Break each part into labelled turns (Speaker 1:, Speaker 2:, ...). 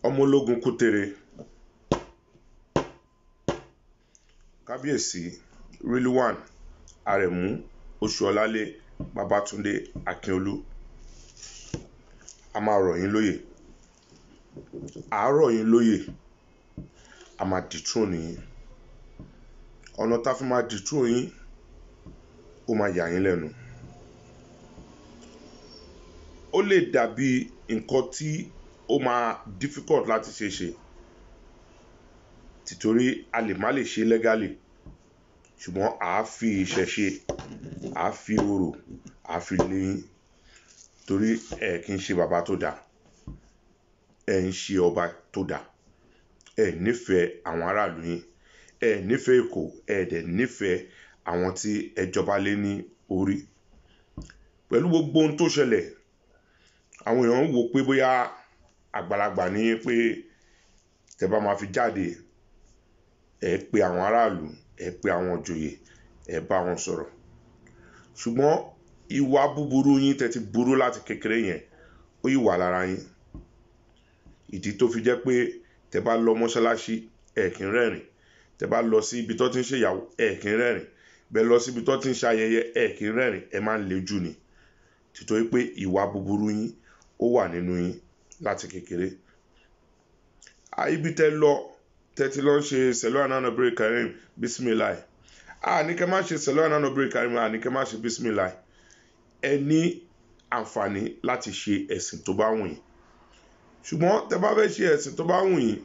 Speaker 1: ọmọ ológun Kútèrè, kábíyèsí Rilwan Aremu Oṣuọlálé Babátúndé Akínolú, a máa rọ̀ yín lóyè, àárọ̀ yín lóyè, a máa dethrone yín. Ọ̀nà tá fi máa dethrone yín ó máa yà yín lẹ́nu. Ó lè dàbí nǹkan tí ó máa difficult láti ṣe títorí a lè má lè ṣe legally, ṣùgbọ́n a fi ìṣẹ̀ṣe, a fi orò, a fi lé yín torí ẹ kì í ṣe bàbá tó dáa, ẹ ń ṣe ọba tó dáa, ẹ nífẹ̀ẹ́ àwọn aráàlú yín, ẹ nífẹ̀ẹ́ Èkó, ẹ dẹ̀ nífẹ̀ẹ́ àwọn tí ẹ jọba lé ní orí. Pẹ̀lú gbogbo ohun tó ṣẹlẹ̀, àwọn èèyàn ń wò pé bóyá àgbàlagbà ní pé tẹ́ bá máa fi jáde, ẹ pe àwọn aráàlú, ẹ pe àwọn ìjòyè, ẹ bá wọn sọ̀rọ̀. Ṣùgbọ́n ìwà búburú yín tẹ́ ti burú láti kékeré yẹn ó yí wà lára yín. Ìdí tó fi jẹ́ pé tẹ́ bá lọ mọ́ṣáláṣí ẹ kì í rẹ́rìn, tẹ́ bá lọ sí ibi tó ti ń ṣe ìyàwó ẹ kì í rẹ́rìn, bẹ́ẹ̀ lọ sí ibi tó ti ń ṣe ayẹyẹ ẹ kì í rẹ́rìn, ẹ máa ń lejú ni. Títorí pé ìwà búburú yín ó wà nínú yín láti kékeré. Ibi tẹ́ lọ, tẹ́ ti lọ ṣe Sẹ̀lọ́ Ànánàbírè Karim Bismillah. Ní kẹ́ má ṣe Sẹ̀lọ́ Ànánàbírè Karim, ní kẹ́ má ṣe Bismillah. Ẹ ní àǹfààní láti ṣe ẹ̀sìn tó bá wù yín. Ṣùgbọ́n tẹ́ bá fẹ́ ṣe ẹ̀sìn tó bá wù yín,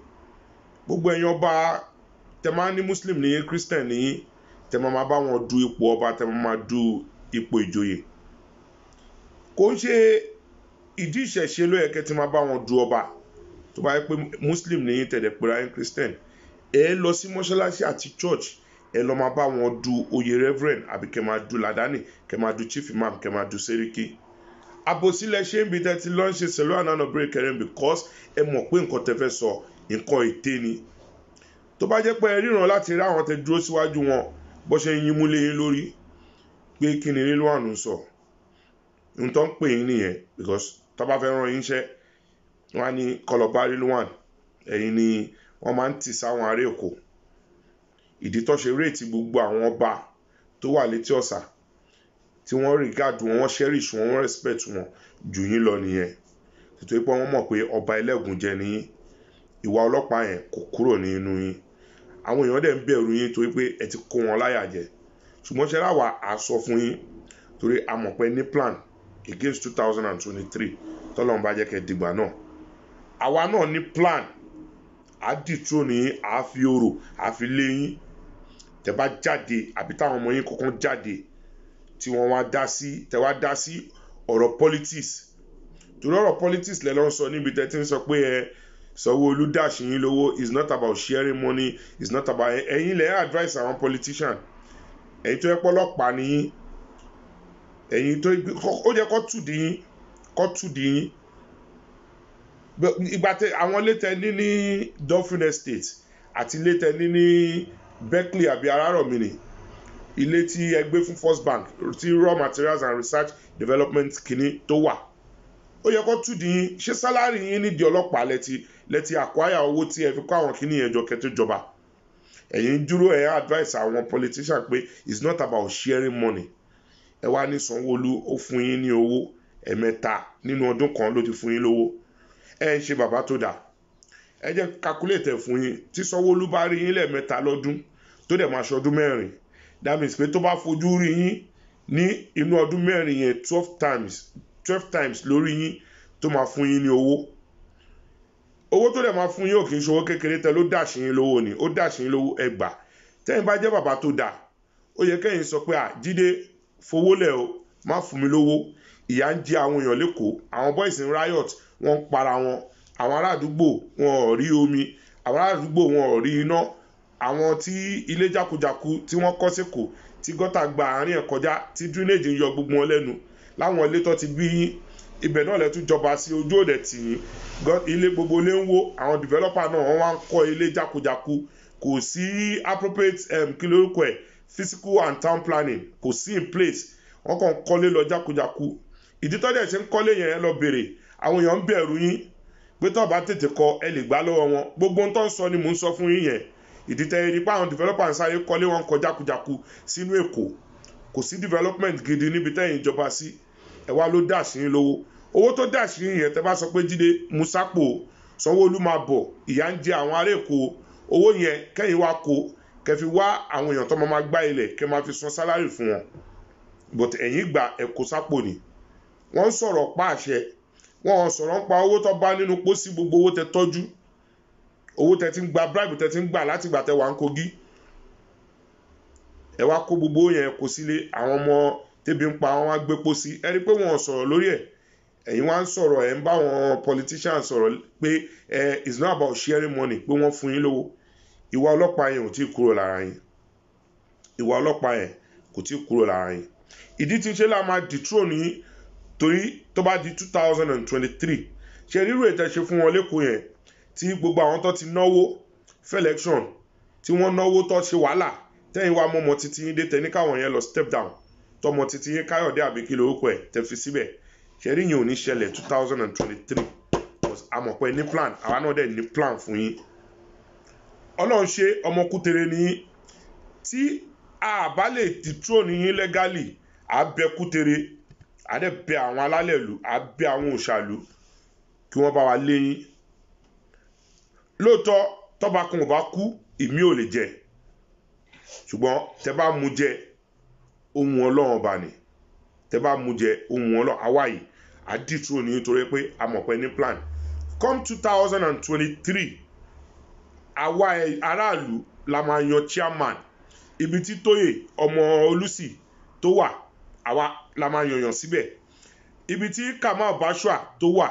Speaker 1: gbogbo ẹ̀yin ọba tẹ́ máa ní Muslim ní Christian ní tẹ́ máa bá wọn du ipò ọba, tẹ́ máa du ipò ìjòyè. Kò ń ṣe ìdí ìṣẹ̀ṣe ló yẹ kẹ́ ti máa bá wọn du ọba. Tó bá yẹ pé Muslim ní tẹ̀dẹ̀ pera yín Christian, ẹ lọ sí mọ́ṣáláṣí àti church, ẹ lọ máa bá wọn du oyè reverend àbí kẹ́ máa du ladani, kẹ́ máa du chief imam, kẹ́ máa du seriki. Àbòsílẹ̀ ṣe ń bi tẹ́ ti lọ ń ṣe Sẹ̀lọ́ Ànánàbírè Karim because ẹ mọ̀ pé nǹkan tẹ́ fẹ́ sọ nǹkan ète ni. Tó bá jẹ́ pé ẹ ríran láti rí àwọn tẹ́ dúró síwájú wọn bó ṣe ń yín mú lé yín lórí pé kí ni Rilwan ń sọ, ohun tó ń pè yín nìyẹn because tó bá fẹ́ rán yín iṣẹ́ wọ́n á ní kọlọ̀bá Rilwan, ẹ̀yin ni wọ́n máa ń tì sáwọn ará Èkó. Ìdí tó ṣe réètì gbogbo àwọn ọba tó wà létí ọ̀sà tí wọ́n regard wọn, wọ́n cherish wọn, wọ́n respect wọn jù yín lọ nìyẹn. Nítorí pé wọ́n mọ̀ pé ọba ẹlẹ́gùnjẹ ni yín, ìwà ọlọ́pàá yẹn kò kúrò nínú yín. Àwọn èèyàn dẹ̀ ń bẹ̀rù yín torí pé ẹ ti kó wọn láyà jẹ. Ṣùgbọ́n ṣe láwa á sọ fún yín torí a mọ̀ pé ní plan against 2023 tọ́lọ́run bá jẹ́ kẹ́ dìgbà náà. Àwa náà ní plan, á dethrone yín, á fi orò, á fi lé yín. Tẹ́ bá jáde àbí táwọn ọmọ yín kọ̀ọ̀kan jáde tí wọ́n wá dá sí, tẹ́ wá dá sí ọ̀rọ̀ politics. Torí ọ̀rọ̀ politics lẹ́ lọ ń sọ níbi tẹ́ ti ń sọ pé Sanwó-Olú dash yín lówó, is not about sharing money, is not about ẹ̀yin lẹ́ advice àwọn politician. Ẹ̀yin tó yẹ pọ́lọ́pàá ni yín, ẹ̀yin tó ó jẹ́ kó tù dí yín, kó tù dí yín. Ìgbà tẹ àwọn létẹ ní Dolphin Estate àti létẹ ní Berkeley àbí Arárọ̀mí, ilé tí ẹ gbé fún First Bank tí Raw Materials and Research Development kìíní tó wà, ó yẹ kó tù dí yín. Ṣé sálárì yín nídìí ọlọ́pàá lẹ́tí àkwáyà owó tí ẹ fi kó àwọn kìíní yẹn jọ kẹ́tó jọba? Ẹ̀yin dúró ẹ̀ advice àwọn politician pé it's not about sharing money. Ẹ wá ní Sanwó-Olú ó fún yín ní owó ẹ̀mẹ́ta nínú ọdún kan ló ti fún yín lówó. Ẹ ń ṣe bàbá tó dáa. Ẹ jẹ́ calculate fún yín tí Sanwó-Olú bá rí yín lẹ́ẹ̀mẹ́ta lọ́dún tó dẹ̀ máa ṣọdún mẹ́rin, that means pé tó bá fojú rí yín ní inú ọdún mẹ́rin yẹn 12 times lórí yín tó máa fún yín ní owó. Owó tó dẹ̀ máa fún yín ò kì í ṣe owó kékeré, tẹ́ ló dash yín lówó ni, ó dash yín lówó ẹgbàá. Tẹ́yin bá jẹ́ bàbá tó dáa, ó yẹ kẹ́yin sọ pé Jídé fowó lẹ̀ o, má fún mi lówó, ìyà ń jẹ àwọn èèyàn lÉkòó, àwọn boys in riot wọ́n ń para wọn, àwọn ará àdúgbò wọn ò rí omi, àwọn ará àdúgbò wọn ò rí iná, àwọn tí ilé jákujàku tí wọ́n kọ́ s'Èkó tí gọ́tà gba àárín ẹ̀ kọjá tí drainage ń yọ gbogbo wọn lẹ́nu láwọn ilé tó ti bí yín, ibẹ̀ náà lẹ́tún jọba sí ojú òde tì yín, ilé gbogbo ilé ń wó, àwọn developer náà wọ́n wá ń kọ́ ilé jákujàku, kò sí appropriate kí lórúkọ ẹ̀ physical and town planning kò sí in place, wọ́n kàn kọ́lé lọ jákujàku. Ìdí tó dẹ̀ ṣe ń kọ́lé yẹn lọ bèrè, àwọn èèyàn ń bẹ̀rù yín pé tó bá tètè kọ ẹ lè gbà lọ́wọ́ wọn gbogbo ohun tó ń sọ ni mò ń sọ fún yín yẹn ìdí tẹ́ rí pé àwọn developer ń sáré kọ́lé wọn kọjákujáku sínú Èkó kò sí development gidi níbi tẹ́yìn ìjọba sí ẹ wá ló dà sí yín lówó owó tó dà sí yín yẹn tẹ́ bá sọ pé Jídé Musapo Sanwó-Olú máa bọ̀ ìyà ń jẹ àwọn ará Èkó owó yẹn kẹ́yìn wá kó kẹ́ fi wá àwọn èèyàn tó máa gbá ilẹ̀ kẹ́ máa fi san sálárì fún wọn but ẹ̀yin gbà ẹ kó sápò ni wọ́n ń sọ̀rọ̀ pa àṣẹ wọ́n sọ̀rọ̀ ń pa owó tó bá nínú pósí gbogbo owó tẹ́ tọ́jú owó tẹ́ ti ń gba bribe tẹ́ ti ń gbà láti gbà tẹ́ wà ń Kogi ẹ wá kó gbogbo yẹn kó sílé àwọn ọmọ tẹ́bi ń pa wọn wá gbé pósí ẹ rí pé wọ́n sọ̀rọ̀ lórí ẹ̀ ẹ̀yin wá ń sọ̀rọ̀ ẹ̀ ń bá wọn politicians sọ̀rọ̀ pé it's not about sharing money pé wọ́n fún yín lówó ìwà ọlọ́pàá yẹn ò tí kúrò lára yín ìwà ọlọ́pàá yẹn kò tí kúrò lára yín ìdí tí ń ṣe là máa dethrone yín torí tó bá di 2023 ṣe rírò ètò ṣe fún wọn lẹ́kọ̀ọ́ yẹn tí gbogbo àwọn tó ti náwó fẹ́ election tí wọ́n náwó tó ṣe wàhálà tẹ́yìn wá mọ́mọ́ títí yín dé tẹ́ní káwọn yẹn lọ step down tọmọ títí yín Káyọ̀dé àbí kí lórúkọ ẹ̀ tẹ́ fi síbẹ̀ ṣe rí yẹn ò ní ṣẹlẹ̀ 2023 àmọ̀pẹ́ ní plan àwa náà dẹ̀ ní plan fún yín Ọlọ́run ṣe ọmọ Kútèrè ní tí a bá lè dethrone yín legally a bẹ Kútèrè a dẹ̀ bẹ àwọn alálẹ̀ ìlú a bẹ àwọn òṣàlú kí wọ́n bá wa lé yín lóòótọ́ tọ́ba kan ò bá kú ìmí ò lè jẹ ṣùgbọ́n tẹ́ bá mú jẹ ohun Ọlọ́run ọba ni tẹ́ bá mú jẹ ohun Ọlọ́run àwa yìí a dethrone yín nítorí pé a mọ̀ pé ní plan come 2023 àwa aráàlú la máa yan chairman ibi tí Tóyè ọmọ Olùsì tó wà àwa la máa yàn síbẹ̀ ibi tí Kamal Bashua tó wà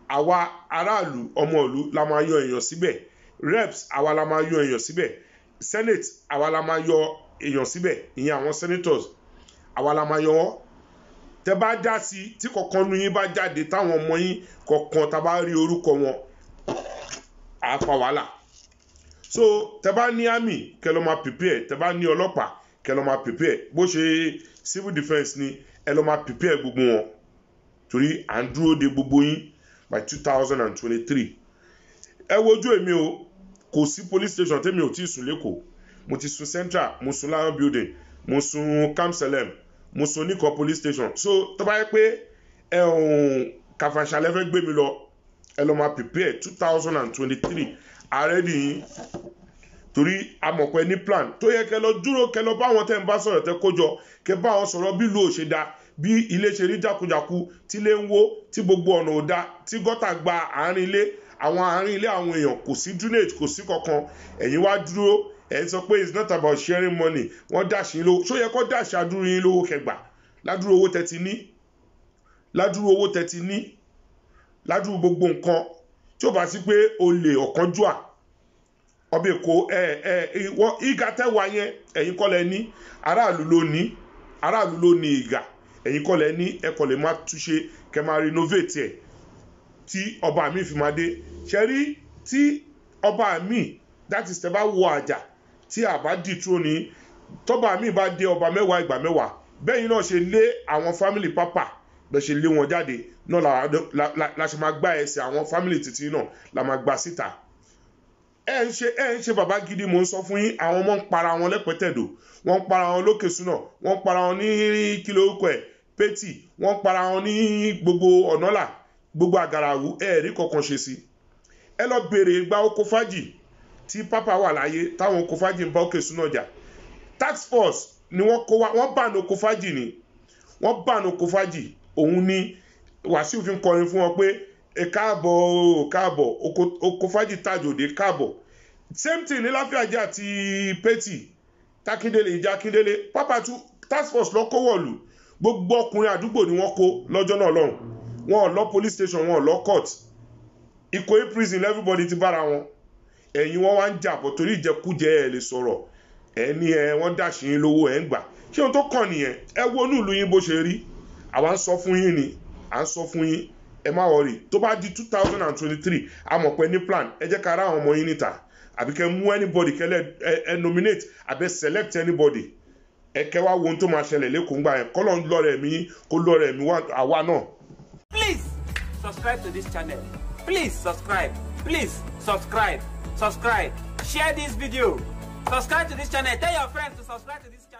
Speaker 1: àwa aráàlú ọmọ ìlú la máa yọ èèyàn síbẹ̀ reps àwa la máa yọ èèyàn síbẹ̀ senate àwa la máa yọ èèyàn síbẹ̀ ìyẹn àwọn senators àwa la máa yọ wọ́n tẹ́ bá já sí tí kọ̀ọ̀kan nu yín bá jáde táwọn ọmọ yín kọ̀ọ̀kan tá bá rí orúkọ wọn á fa wàhálà so tẹ́ bá ní army kẹ́ lọ máa prepare tẹ́ bá ní ọlọ́pàá kẹ́ lọ máa prepare bó ṣe civil defence ni ẹ lọ máa prepare gbogbo wọn torí à ń dúró de gbogbo yín by 2023 ẹ wojú èmi o kò sí police station tẹ́mi ò tí ì sùn lẹ́kọ̀ọ́ mo ti sùn central mo sùn lion building mo sùn Kamselem mo sùn Nìkan police station so tó bá yẹ pé Kàfàǹṣà lẹ fẹ́ gbé mi lọ ẹ lọ máa prepare 2023 ààrẹ nìyí torí amọ̀pẹ́ ní plan tó yẹ kẹ́ lọ dúró kẹ́ lọ bá wọn tẹ́ ń bá sọ̀rọ̀ tẹ́ kójọ kẹ́ bá wọn sọ̀rọ̀ bí ìlú ò ṣe da bí ilé ṣe rí jákujàku tí ilé ń wó tí gbogbo ọ̀nà ò da tí gọ́tà gba àárín ilé àwọn èèyàn kò sí drainage kò sí kankan ẹ̀yin wá dúró ẹ̀ sọ pé it's not about sharing money wọ́n dàṣí lówó ṣó yẹ kó dàṣí adúrú yín lówó kẹgbà ládúró owó tẹ́ ti ní ládúró gbogbo nǹkan tí ó bá sí pé olè ọ̀kánjúà ọbẹ̀ èkó ìgà tẹ́wà yẹn ẹ̀yin kọ́ lẹ ní aráàlú ló ní ìgà ẹ̀yin kọ́ lẹ ní ẹ̀kọ́ lè má túnṣe kẹ́ máa renovate ẹ̀ tí ọba mi fi máa dé ṣe rí tí ọba mi that is tẹ́ bá wọ àjà tí àbá dethrone ní tọ́ba mi bá dé ọba mẹ́wàá ìgbà mẹ́wàá bẹ́yìn náà ṣe lé àwọn family papa bẹ́ẹ̀ ṣe lé wọn jáde náà la ṣe máa gbá ẹsẹ̀ àwọn family títí náà la máa gbá síta ẹ ń ṣe bàbá gidi mò ń sọ fún yín àwọn ọmọ ń para wọn lẹ́pẹ̀tẹ̀dò wọ́n ń para wọn lókè súnà wọ́n ń para wọn ní kílò orúkọ ẹ̀ pétì wọ́n ń para wọn ní gbogbo ọ̀nàlà gbogbo àgàràwù rí kankan ṣe sí ẹ lọ bèrè ìgbà oko fájì tí pápá wà láyé táwọn oko fájì ń bá òkè súnà jà tax force ni wọ́n kó wá wọ́n bá ní oko fájì ni wọ́n bá ní oko fájì òun ni Wàsíù fi ń kọrin fún wọn pé káàbọ̀ oko fájì tàjòdè káàbọ̀ same thing ní Láfíàjì àti pétì tákíndélé ìjà kíndélé pápá tún task force lọ kó wọ̀lú gbogbo ọkùnrin àdúgbò ni wọ́n kó lọ́jọ́ náà lọ́hùn wọn ò lọ police station wọn ò lọ court Ìkòyí prison everybody ti bára wọn ẹ̀yin wọn wá ń jà bọ̀ torí ìjẹkújẹ ẹ̀ lè sọ̀rọ̀ ẹ̀ ní wọ́n dàṣì yín lówó ẹ̀ ń gbà ṣé ohun tó kàn nìyẹn ẹ wo inú ìlú yín bó ṣe rí àwa ń sọ fún yín ni à ń sọ fún yín ẹ má wọrí tó bá di 2023 a mọ̀ pé ní plan ẹ jẹ́ ká ra àwọn ọmọ yín níta àbí kẹ́ mú anybody kẹ́lẹ́ ẹ nominate àbẹ́ select anybody ẹ kẹ́ wá wo ohun tó máa ṣẹlẹ̀ lẹ́kọ̀ọ́ ńgbà yẹn kọ́lọ́ ń lọ́rẹ̀ mi kó lọ́rẹ̀ mi àwa náà.
Speaker 2: Please subscribe to this channel. Please subscribe. Please subscribe. Subscribe. Share this video. Subscribe to this channel. Tell your friends to subscribe to this channel.